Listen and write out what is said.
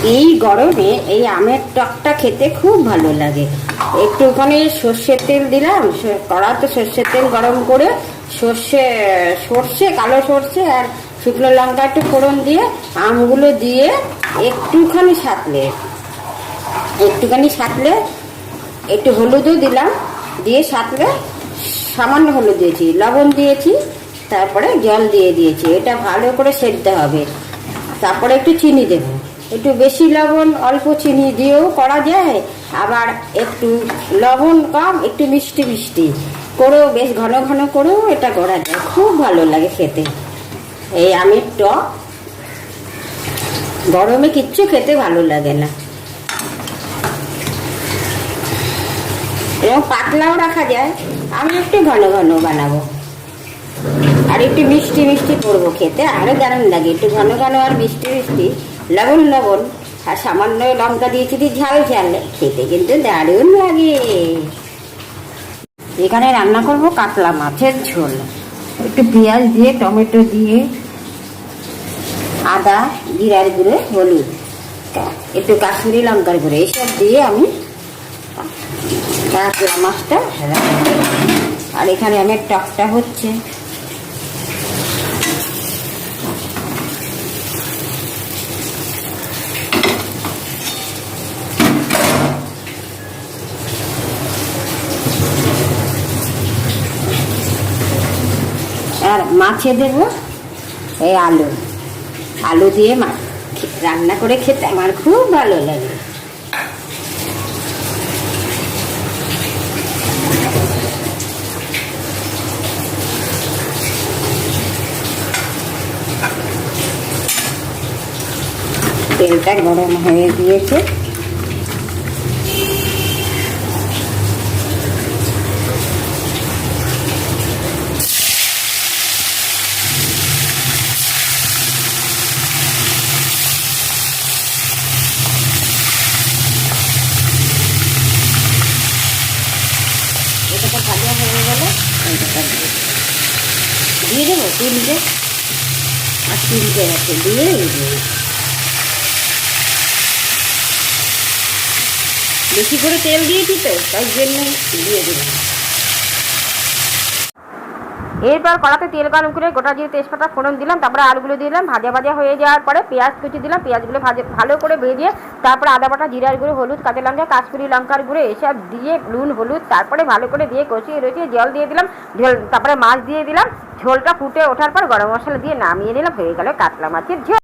এই গরমে এই আমের টকটা খেতে খুব ভালো লাগে। একটুখানি সর্ষের তেল দিলাম, কড়াতে সর্ষের তেল গরম করে সর্ষে কালো সর্ষে আর শুকনো লঙ্কা একটু ফোড়ন দিয়ে আমগুলো দিয়ে একটুখানি সাঁতলে একটু হলুদও দিলাম, দিয়ে সাঁতলে সামান্য হলুদ দিয়েছি, লবণ দিয়েছি, তারপরে জল দিয়ে দিয়েছি। এটা ভালো করে সেদ্ধ হবে। তারপরে একটু চিনি দেবো, একটু বেশি লবণ অল্প চিনি দিয়েও করা যায়, আবার একটু লবণ কম একটু মিষ্টি মিষ্টি করেও বেশ ঘন ঘন করেও এটা করা যায়, খুব ভালো লাগে খেতে। এই আমের টক গরমে কিচ্ছু খেতে ভালো লাগে না। এবং পাতলাও রাখা যায়। আমি একটু ঘন ঘন বানাবো আর একটু মিষ্টি মিষ্টি করবো, খেতে আরো দারুণ লাগে। একটু ঘন ঘন আর মিষ্টি মিষ্টি, লবণ লবণ আর সামান্য লঙ্কা দিয়েছি, ঝাল ঝাল, খেতে কিন্তু দারুণ লাগে। এখানে রান্না করব কাতলা মাছের ঝোল। একটু পেঁয়াজ দিয়ে, টমেটো দিয়ে, আদা, জিরার গুঁড়ো, হলুদ, একটু কাশ্মীরি লঙ্কার গুঁড়ো, এইসব দিয়ে আমি কাতলা মাছটা আর এখানে আমার টকটা হচ্ছে। আর মাছে দেব এই আলু দিয়ে মাছ রান্না করে খেতে আমার খুব ভালো লাগে। তেলটা গরম হয়ে গিয়েছে, এটাকে ভাজা হয়ে গেলে দিয়ে দেবো তিনটে আছে দিয়ে বেশি করে তেল দিয়েছি তো, তাই জন্য দিয়ে দিলাম। এরপর কড়াতে তেল গরম করে গোটা জিরে তেজপাতা ফোড়ন দিলাম, তারপরে আলুগুলো দিলাম। ভাজা ভাজা হয়ে যাওয়ার পরে পেঁয়াজ কুচি দিলাম, পেঁয়াজগুলো ভালো করে ভেজে তারপরে আদা বাটা, জিরার গুঁড়ো, হলুদ, কাঁচা লঙ্কা, কাশ্মীরি লঙ্কার গুঁড়ো এসব দিয়ে নুন হলুদ তারপরে ভালো করে দিয়ে কষিয়ে জল দিয়ে দিলাম, তারপরে মাছ দিয়ে দিলাম। ঝোলটা ফুটে ওঠার পর গরম মশলা দিয়ে নামিয়ে নিলাম, হয়ে গেল কাতলা মাছের ঝোল।